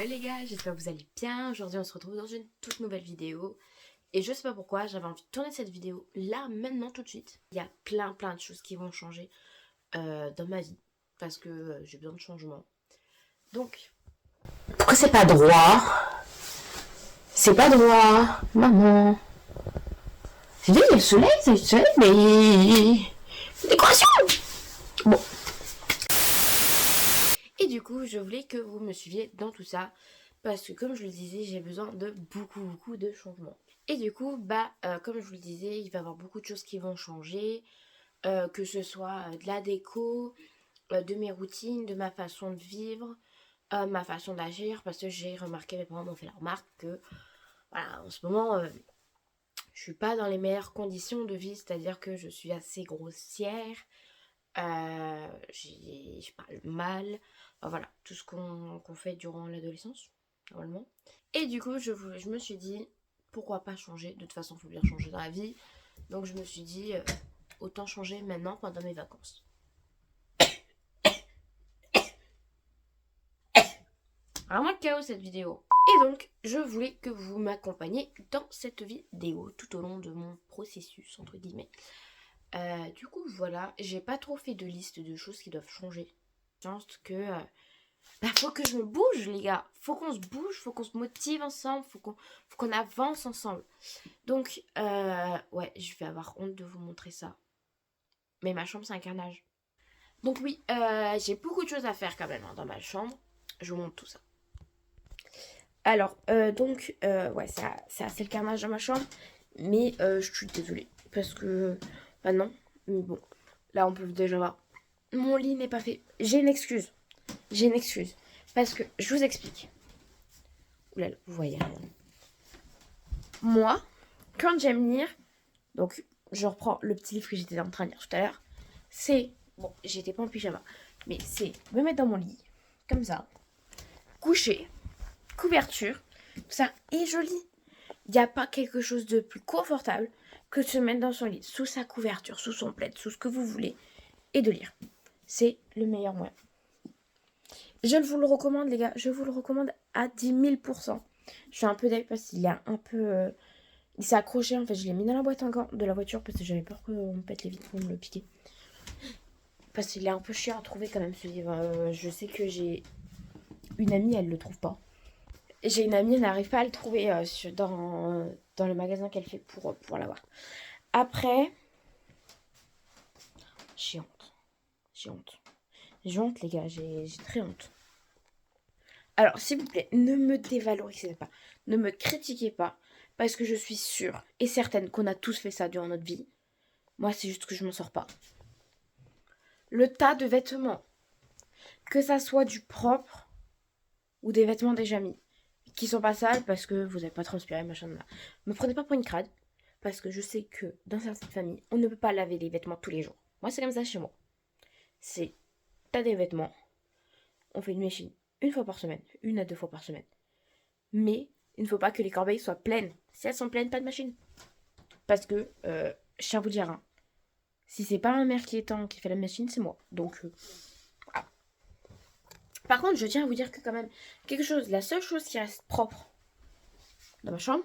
Hello les gars, j'espère que vous allez bien. Aujourd'hui on se retrouve dans une toute nouvelle vidéo. Et je sais pas pourquoi, j'avais envie de tourner cette vidéo là, maintenant, tout de suite. Il y a plein de choses qui vont changer dans ma vie. Parce que j'ai besoin de changement. Donc... Pourquoi c'est pas droit? C'est pas droit, maman. C'est bien, il y a le soleil, mais... Décoration. Bon. Et du coup, je voulais que vous me suiviez dans tout ça. Parce que comme je le disais, j'ai besoin de beaucoup de changements. Et du coup, comme je vous le disais, il va y avoir beaucoup de choses qui vont changer. Que ce soit de la déco, de mes routines, de ma façon de vivre, ma façon d'agir. Parce que j'ai remarqué, mes parents m'ont fait la remarque que, voilà, en ce moment, je suis pas dans les meilleures conditions de vie. C'est-à-dire que je suis assez grossière. Je parle mal. Enfin, voilà, tout ce qu'on fait durant l'adolescence, normalement. Et du coup, je me suis dit, pourquoi pas changer? De toute façon, il faut bien changer dans la vie. Donc je me suis dit, autant changer maintenant pendant mes vacances. Vraiment le chaos cette vidéo. Et donc, je voulais que vous m'accompagniez dans cette vidéo tout au long de mon processus, entre guillemets. Du coup, voilà, j'ai pas trop fait de liste de choses qui doivent changer. Je pense que... faut que je me bouge, les gars. Faut qu'on se bouge, faut qu'on se motive ensemble, faut qu'on avance ensemble. Donc, ouais, je vais avoir honte de vous montrer ça. Mais ma chambre, c'est un carnage. Donc oui, j'ai beaucoup de choses à faire quand même dans ma chambre. Je vous montre tout ça. Alors, ouais, c'est le carnage dans ma chambre. Mais je suis désolée. Parce que, non. Mais bon, là, on peut déjà voir. Mon lit n'est pas fait. J'ai une excuse. Parce que, je vous explique. Oulala, vous voyez rien. Moi, quand j'aime lire, donc je reprends le petit livre que j'étais en train de lire tout à l'heure, c'est, bon, j'étais pas en pyjama, mais c'est me mettre dans mon lit, comme ça, coucher, couverture, tout ça, et je lis. Il n'y a pas quelque chose de plus confortable que de se mettre dans son lit, sous sa couverture, sous son plaid, sous ce que vous voulez, et de lire. C'est le meilleur moyen. Je vous le recommande, les gars, je vous le recommande à 10 000%. Je suis un peu deg parce qu'il est un peu... il s'est accroché, en fait, je l'ai mis dans la boîte encore de la voiture parce que j'avais peur qu'on me pète les vitres pour me le piquer. Parce qu'il est un peu chiant à trouver quand même ce livre. Je sais que j'ai une amie, elle le trouve pas. J'ai une amie, elle n'arrive pas à le trouver dans le magasin qu'elle fait pour l'avoir. Après, j'ai honte, les gars, j'ai très honte. Alors, s'il vous plaît, ne me dévalorisez pas, ne me critiquez pas, parce que je suis sûre et certaine qu'on a tous fait ça durant notre vie. Moi, c'est juste que je m'en sors pas. Le tas de vêtements, que ça soit du propre ou des vêtements déjà mis, qui sont pas sales parce que vous n'avez pas transpiré, machin de là. Me prenez pas pour une crade, parce que je sais que dans certaines familles, on ne peut pas laver les vêtements tous les jours. Moi, c'est comme ça chez moi. C'est, t'as des vêtements, on fait une machine une fois par semaine, 1 à 2 fois par semaine. Mais il ne faut pas que les corbeilles soient pleines. Si elles sont pleines, pas de machine. Parce que, je tiens à vous dire, hein, si c'est pas ma mère qui fait la machine, c'est moi. Donc, voilà. Par contre, je tiens à vous dire que quand même, la seule chose qui reste propre dans ma chambre,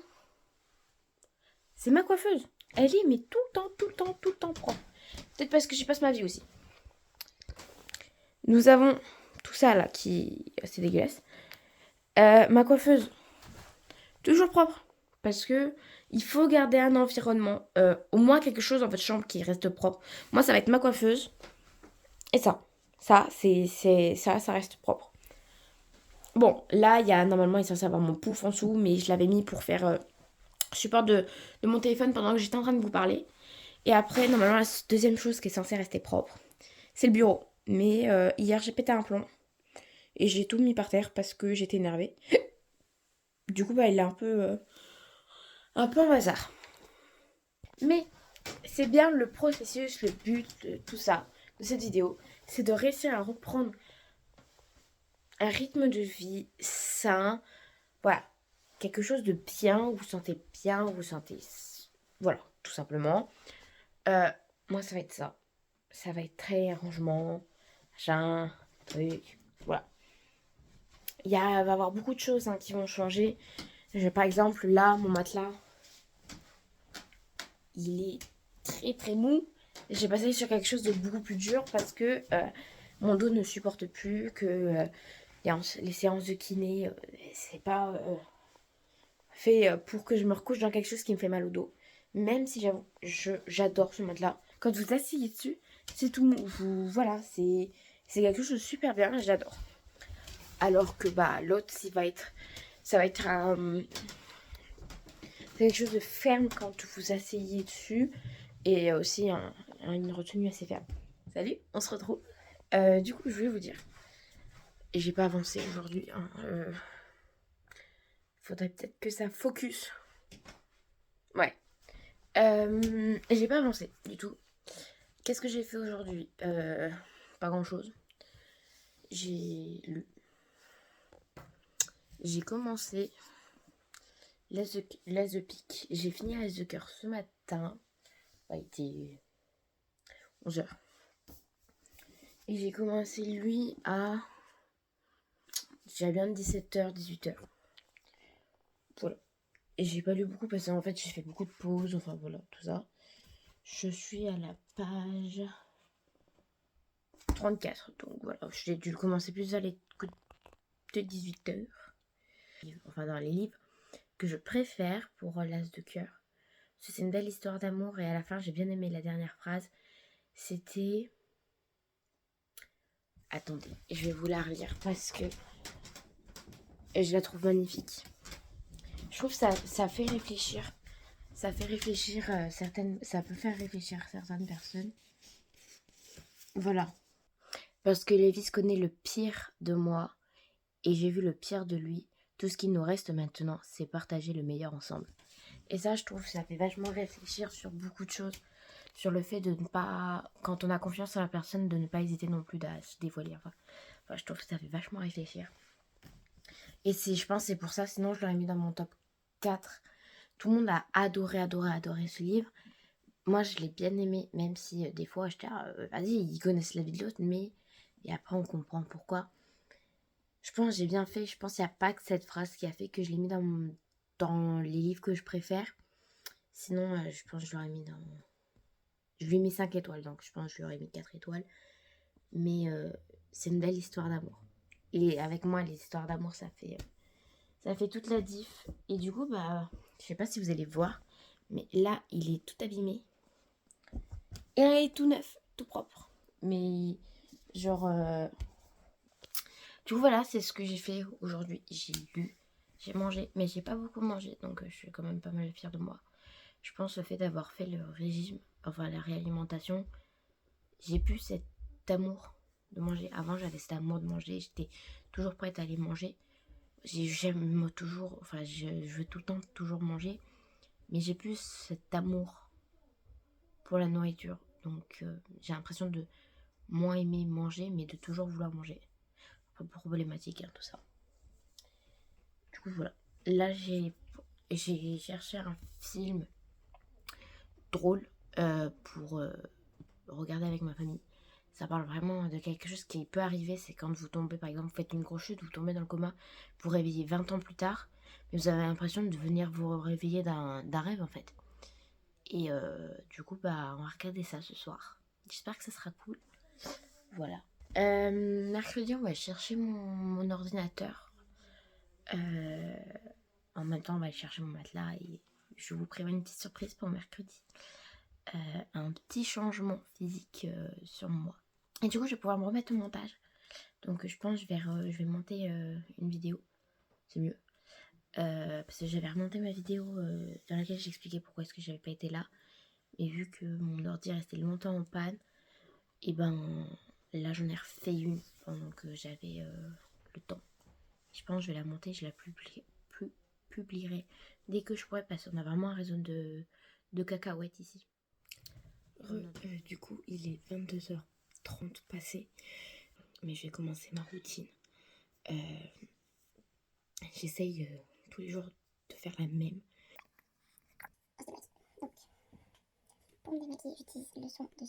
c'est ma coiffeuse. Elle est mais tout le temps propre. Peut-être parce que j'y passe ma vie aussi. Nous avons tout ça là qui est assez dégueulasse. Ma coiffeuse, toujours propre. Parce que il faut garder un environnement, au moins quelque chose dans votre chambre qui reste propre. Moi, ça va être ma coiffeuse. Et ça, ça reste propre. Bon, là, normalement, il est censé avoir mon pouf en dessous, mais je l'avais mis pour faire support de mon téléphone pendant que j'étais en train de vous parler. Et après, normalement, la deuxième chose qui est censée rester propre, c'est le bureau. Mais hier, j'ai pété un plomb. Et j'ai tout mis par terre parce que j'étais énervée. Du coup, il est un peu en bazar. Mais c'est bien le processus, le but de tout ça, de cette vidéo, c'est de réussir à reprendre un rythme de vie sain. Voilà, quelque chose de bien, vous vous sentez bien, vous vous sentez... Voilà, tout simplement. Moi, ça va être ça. Ça va être très rangement, machin, truc, voilà. va y avoir beaucoup de choses qui vont changer. Par exemple, là, mon matelas, il est très très mou. J'ai passé sur quelque chose de beaucoup plus dur parce que mon dos ne supporte plus, que les séances de kiné, c'est pas fait pour que je me recouche dans quelque chose qui me fait mal au dos. Même si j'avoue, j'adore ce matelas. Quand vous asseyez dessus, c'est tout mou. Voilà, c'est quelque chose de super bien, j'adore. Alors que l'autre, ça va être quelque chose de ferme quand vous asseyez dessus. Et aussi une retenue assez ferme. Salut, on se retrouve. Du coup, je voulais vous dire, j'ai pas avancé aujourd'hui. Faudrait peut-être que ça focus. Ouais. J'ai pas avancé du tout. Qu'est-ce que j'ai fait aujourd'hui? Pas grand-chose. J'ai lu. J'ai commencé l'As de pique. J'ai fini l'As de cœur ce matin. Il était 11h. Et j'ai commencé lui à... J'avais bien 17h, 18h. Voilà. Et j'ai pas lu beaucoup parce qu'en fait j'ai fait beaucoup de pauses, enfin voilà, tout ça. Je suis à la page 34, donc voilà. J'ai dû commencer plus à l'écoute de 18h. Enfin dans les livres que je préfère pour l'As de cœur. C'est une belle histoire d'amour et à la fin j'ai bien aimé la dernière phrase. C'était... Attendez, je vais vous la relire parce que je la trouve magnifique. Je trouve que ça fait réfléchir. Ça fait réfléchir ça peut faire réfléchir certaines personnes. Voilà. Parce que Lévis connaît le pire de moi et j'ai vu le pire de lui. Tout ce qu'il nous reste maintenant, c'est partager le meilleur ensemble. Et ça, je trouve, ça fait vachement réfléchir sur beaucoup de choses. Sur le fait de ne pas, quand on a confiance en la personne, de ne pas hésiter non plus à se dévoiler. Enfin, je trouve que ça fait vachement réfléchir. Et je pense que c'est pour ça, sinon je l'aurais mis dans mon top 4. Tout le monde a adoré ce livre. Moi, je l'ai bien aimé, même si des fois, je dis, vas-y, ils connaissent la vie de l'autre, mais... Et après, on comprend pourquoi. Je pense que j'ai bien fait. Je pense qu'il n'y a pas que cette phrase qui a fait que je l'ai mis dans les livres que je préfère. Sinon, je pense que je l'aurais mis dans... Je lui ai mis 5 étoiles, donc je pense que je lui aurais mis 4 étoiles. Mais c'est une belle histoire d'amour. Et avec moi, les histoires d'amour, ça fait toute la diff. Et du coup, je sais pas si vous allez voir, mais là, il est tout abîmé. Et là, il est tout neuf, tout propre. Mais genre... Du coup, voilà, c'est ce que j'ai fait aujourd'hui. J'ai lu, j'ai mangé, mais j'ai pas beaucoup mangé, donc je suis quand même pas mal fière de moi. Je pense le fait d'avoir fait le régime, enfin la réalimentation, j'ai plus cet amour de manger. Avant, j'avais cet amour de manger, j'étais toujours prête à aller manger. J'aime toujours, enfin, je veux tout le temps toujours manger, mais j'ai plus cet amour pour la nourriture. Donc, j'ai l'impression de moins aimer manger, mais de toujours vouloir manger. Un peu problématique, tout ça. Du coup, voilà. Là, j'ai cherché un film drôle pour regarder avec ma famille. Ça parle vraiment de quelque chose qui peut arriver. C'est quand vous tombez, par exemple, vous faites une grosse chute, vous tombez dans le coma, vous réveillez 20 ans plus tard, mais vous avez l'impression de venir vous réveiller d'un rêve, en fait. Et du coup, on va regarder ça ce soir. J'espère que ça sera cool. Voilà. Mercredi, on va chercher mon ordinateur. En même temps, on va aller chercher mon matelas et je vous prévois une petite surprise pour mercredi. Un petit changement physique sur moi. Et du coup, je vais pouvoir me remettre au montage. Donc, je pense que je vais monter une vidéo. C'est mieux. Parce que j'avais remonté ma vidéo dans laquelle j'expliquais pourquoi est-ce que j'avais pas été là. Et vu que mon ordi restait longtemps en panne, et là, j'en ai refait une pendant que j'avais le temps. Je pense que je vais la monter, je la publierai dès que je pourrai, parce qu'on a vraiment un réseau de cacahuètes ici. Du coup, il est 22h30 passé, mais je vais commencer ma routine. J'essaye tous les jours de faire la même. Donc, pour me démaquiller, j'utilise le soin de...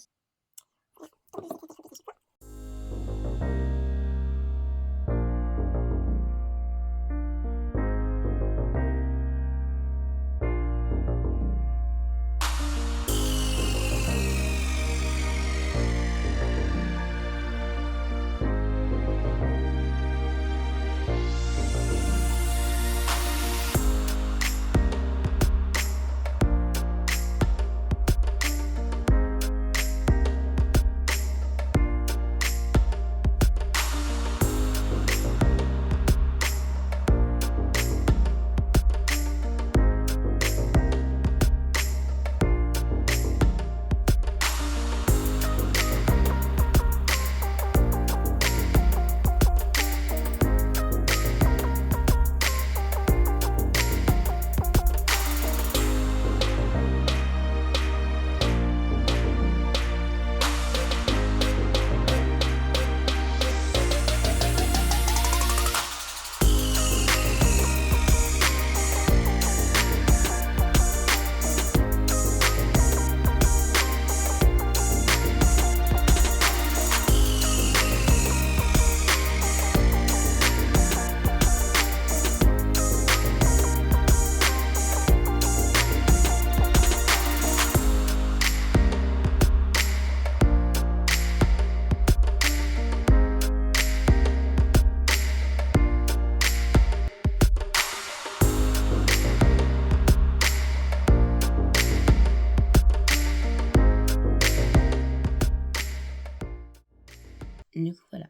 du coup, voilà.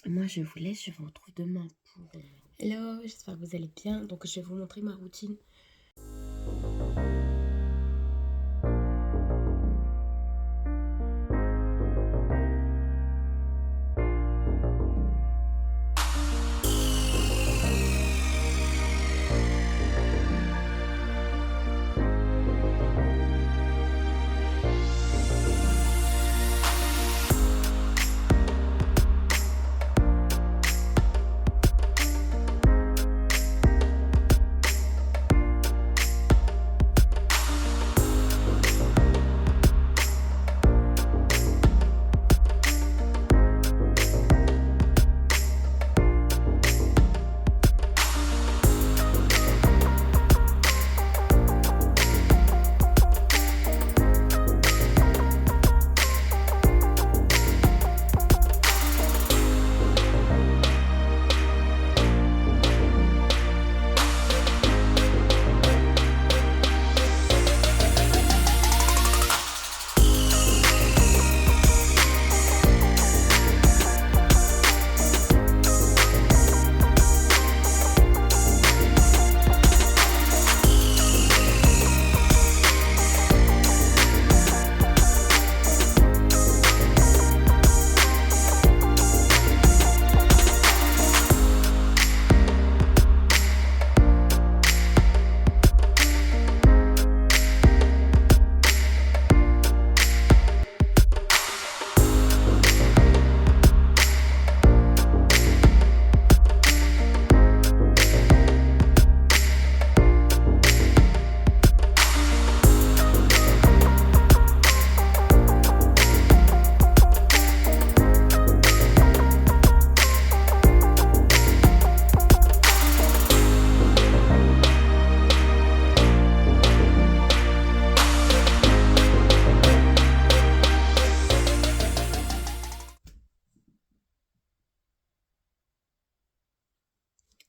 Moi, je vous laisse. Je vous retrouve demain pour... Hello, j'espère que vous allez bien. Donc, je vais vous montrer ma routine.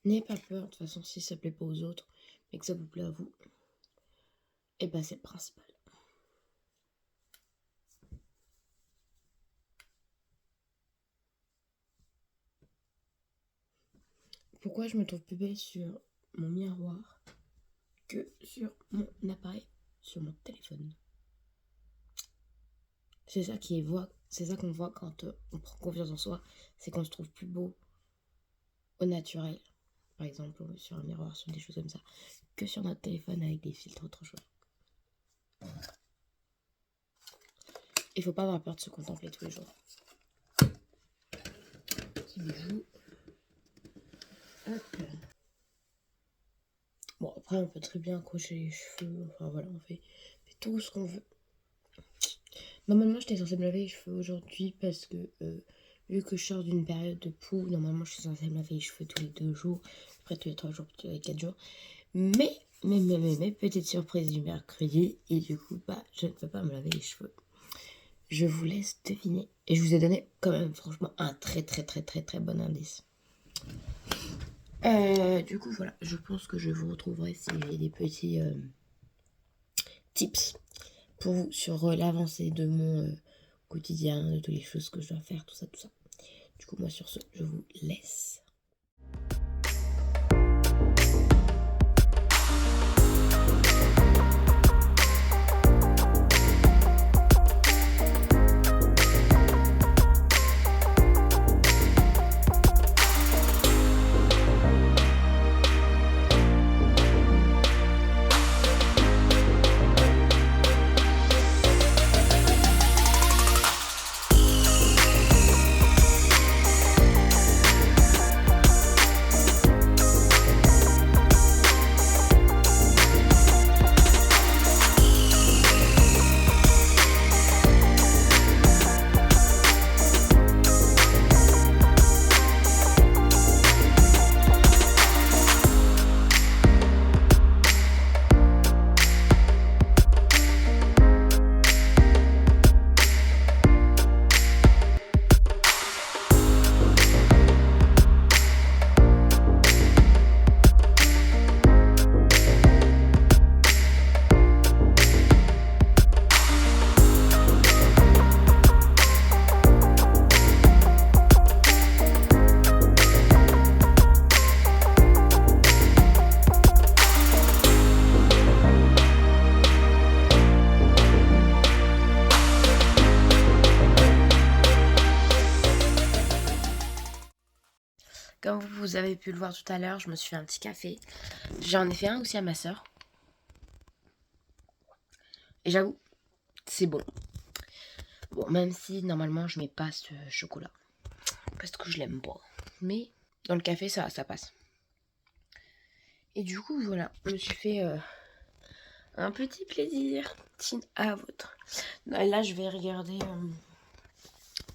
N'ayez pas peur, de toute façon, si ça plaît pas aux autres, mais que ça vous plaît à vous, et ben c'est le principal. Pourquoi je me trouve plus belle sur mon miroir que sur mon appareil, sur mon téléphone? C'est ça qu'on voit quand on prend confiance en soi, c'est qu'on se trouve plus beau au naturel. Par exemple, sur un miroir, sur des choses comme ça, que sur notre téléphone avec des filtres, autre chose. Il faut pas avoir peur de se contempler tous les jours. Petit bijou. Hop. Bon, après, on peut très bien accrocher les cheveux. Enfin, voilà, on fait tout ce qu'on veut. Normalement, j'étais censée me laver les cheveux aujourd'hui parce que... vu que je sors d'une période de poux, normalement je suis censée me laver les cheveux tous les 2 jours, après tous les 3 jours, tous les 4 jours. Mais, petite surprise du mercredi, et du coup, je ne peux pas me laver les cheveux. Je vous laisse deviner. Et je vous ai donné quand même, franchement, un très bon indice. Du coup, voilà, je pense que je vous retrouverai si j'ai des petits tips pour vous sur l'avancée de mon... quotidien, de toutes les choses que je dois faire, tout ça. Du coup, moi, sur ce, je vous laisse. Comme vous avez pu le voir tout à l'heure, je me suis fait un petit café. J'en ai fait un aussi à ma soeur. Et j'avoue, c'est bon. Bon, même si normalement je mets pas ce chocolat. Parce que je l'aime pas. Mais dans le café, ça passe. Et du coup, voilà, je me suis fait un petit plaisir. À votre. Là, je vais regarder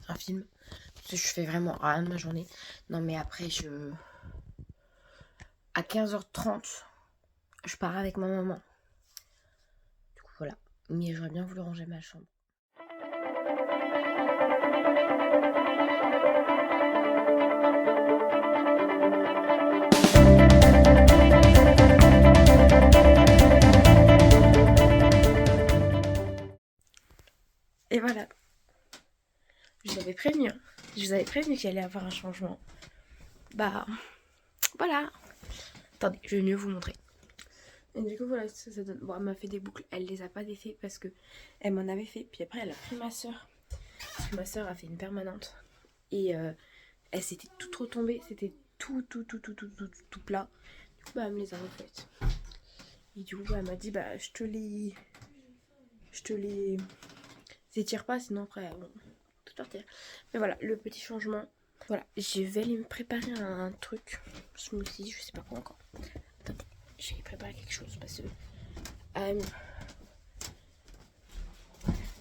un film. Parce que je fais vraiment rien de ma journée. Non, mais après, à 15h30, je pars avec ma maman. Du coup, voilà. Mais j'aurais bien voulu ranger ma chambre. Et voilà. Je vous avais prévenu. Hein. Je vous avais prévenu qu'il allait y avoir un changement. Bah, voilà. Attendez, je vais mieux vous montrer. Et du coup, voilà, ça donne. Bon, elle m'a fait des boucles. Elle les a pas défait parce que elle m'en avait fait. Puis après, elle a pris ma soeur. Parce que ma soeur a fait une permanente. Et elle s'était toute retombée. C'était tout plat. Du coup, bah, elle me les a refaites. Et du coup, bah, elle m'a dit, bah, je te les étire pas, sinon après, bon, tout partir. Mais voilà, le petit changement. Voilà, je vais aller me préparer un truc. Smoothie, je sais pas quoi encore. Attendez, je vais préparer quelque chose parce que.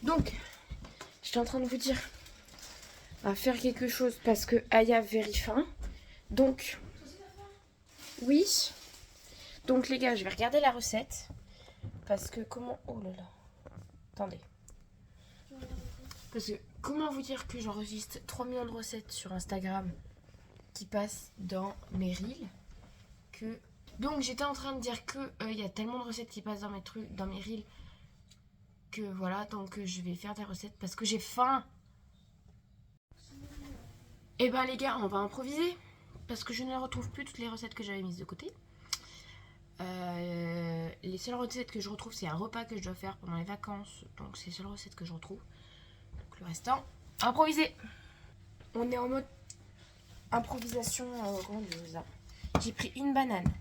Donc, j'étais en train de vous dire à faire quelque chose parce que Aya a very faim. Donc, oui. Donc, les gars, je vais regarder la recette. Parce que comment. Oh là là. Attendez. Parce que comment vous dire que j'enregistre 3 millions de recettes sur Instagram qui passent dans mes reels que... Donc j'étais en train de dire que il y a tellement de recettes qui passent dans mes trucs, dans mes reels que voilà, donc je vais faire des recettes parce que j'ai faim. Et ben les gars, on va improviser parce que je ne retrouve plus toutes les recettes que j'avais mises de côté. Les seules recettes que je retrouve, c'est un repas que je dois faire pendant les vacances, donc c'est les seules recettes que je retrouve. Donc le restant, improviser. On est en mode improvisation grandiose. J'ai pris une banane.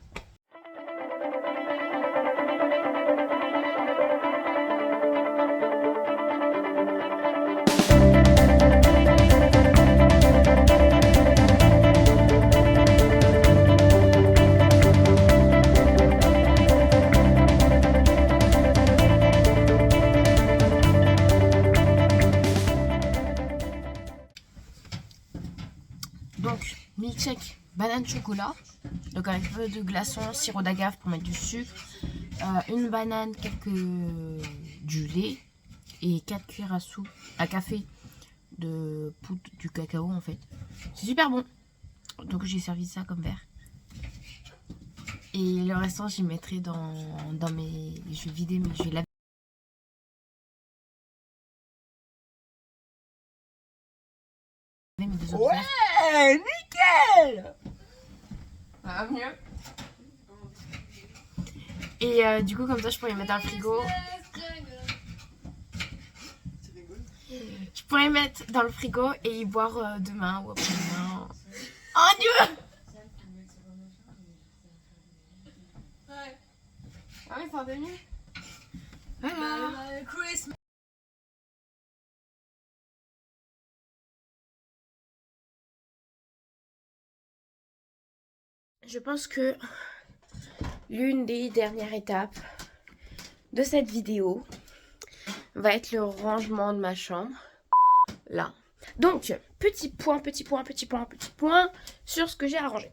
Donc, milkshake, banane chocolat. Donc avec un peu de glaçons, sirop d'agave pour mettre du sucre. Une banane, du lait. Et 4 cuillères à café de poudre du cacao en fait. C'est super bon. Donc j'ai servi ça comme verre. Et le restant, j'y mettrai dans mes... Je vais vider, mais je vais laver. Mes deux autres verres. Ouais, nickel. Ça va mieux. Et du coup, comme ça, je pourrais les mettre dans le frigo. Je pourrais les mettre dans le frigo et y boire demain ou après-demain. Oh Dieu! Ouais. Ah oui, c'est mieux. Voilà. Christmas. Je pense que l'une des dernières étapes de cette vidéo va être le rangement de ma chambre. Là. Donc, petit point sur ce que j'ai à ranger.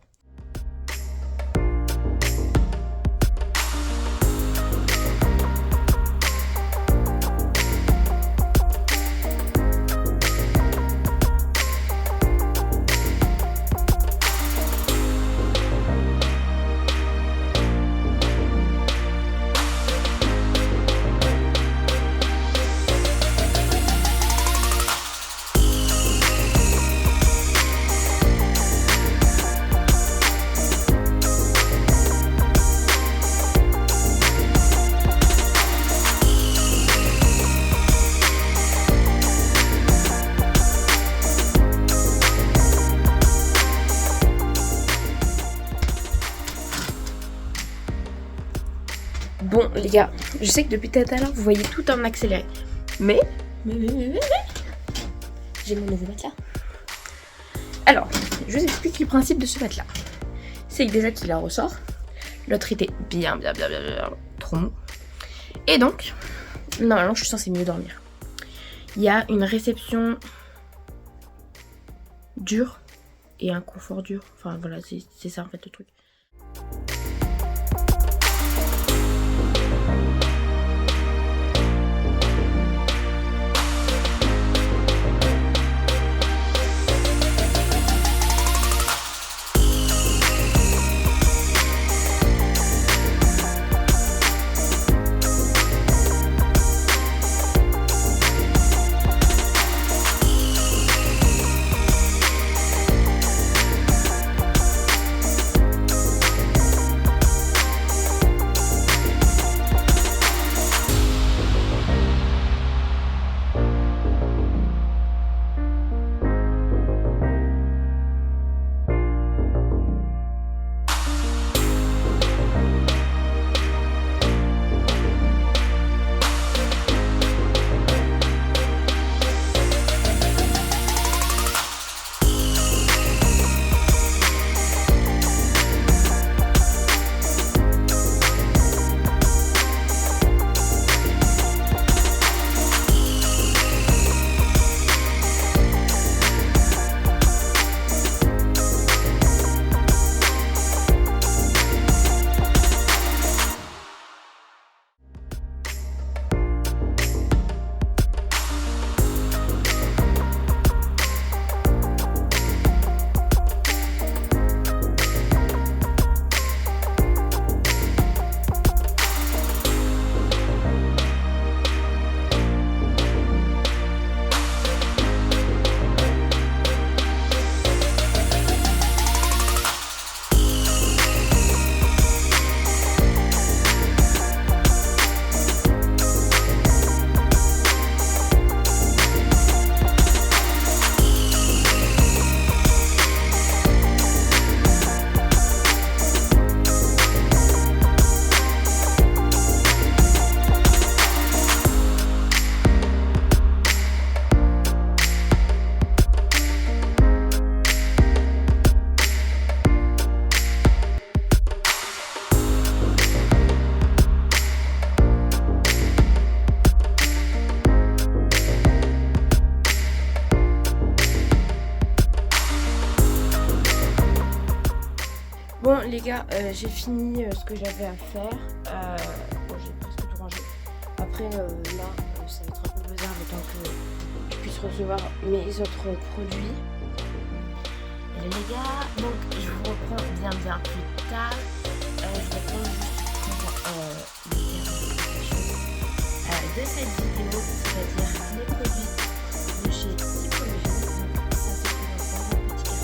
Bon les gars, je sais que depuis tout à l'heure vous voyez tout en accéléré. Mais j'ai mon nouveau matelas. Alors, je vous explique le principe de ce matelas. C'est que déjà qu'il la ressort. L'autre était bien trop mou. Et donc, normalement je suis censée mieux dormir. Il y a une réception dure et un confort dur. Enfin voilà, c'est ça en fait le truc. Bon les gars, j'ai fini ce que j'avais à faire. Bon, j'ai presque tout rangé. Après là, ça va être un peu bizarre le temps que je puisse recevoir mes autres produits. Et là, les gars, donc je vous reprends bien plus tard. Je vous reprends juste pour les de cette vidéo, c'est-à-dire les produits de chez Typologie. Donc ça se présente dans un petit carton.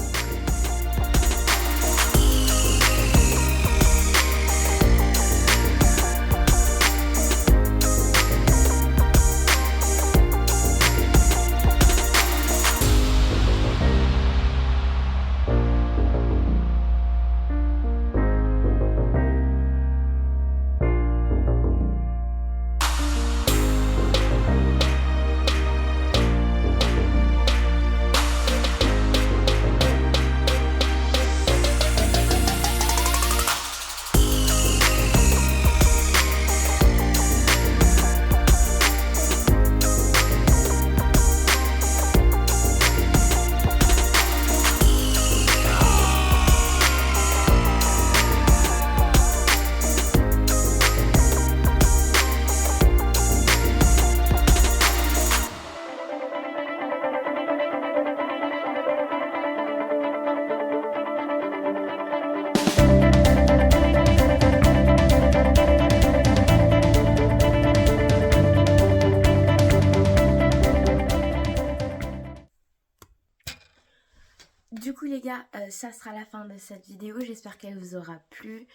Du coup les gars, ça sera la fin de cette vidéo, j'espère qu'elle vous aura plu.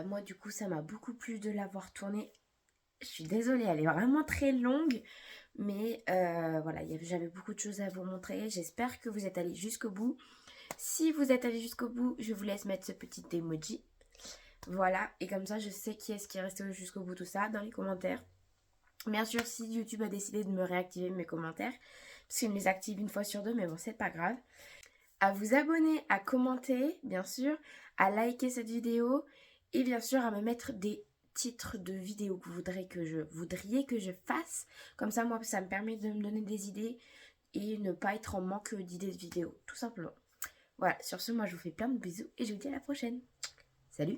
Moi du coup ça m'a beaucoup plu de l'avoir tournée. Je suis désolée, elle est vraiment très longue, mais voilà, j'avais beaucoup de choses à vous montrer. J'espère que vous êtes allés jusqu'au bout. Si vous êtes allés jusqu'au bout, je vous laisse mettre ce petit emoji. Voilà, et comme ça je sais qui est-ce qui est resté jusqu'au bout de tout ça dans les commentaires. Bien sûr, si YouTube a décidé de me réactiver mes commentaires, parce qu'il me les active une fois sur deux, mais bon, c'est pas grave. À vous abonner, à commenter, bien sûr, à liker cette vidéo, et bien sûr à me mettre des titres de vidéos que vous voudriez que je fasse. Comme ça, moi, ça me permet de me donner des idées et ne pas être en manque d'idées de vidéos, tout simplement. Voilà, sur ce, moi, je vous fais plein de bisous et je vous dis à la prochaine. Salut!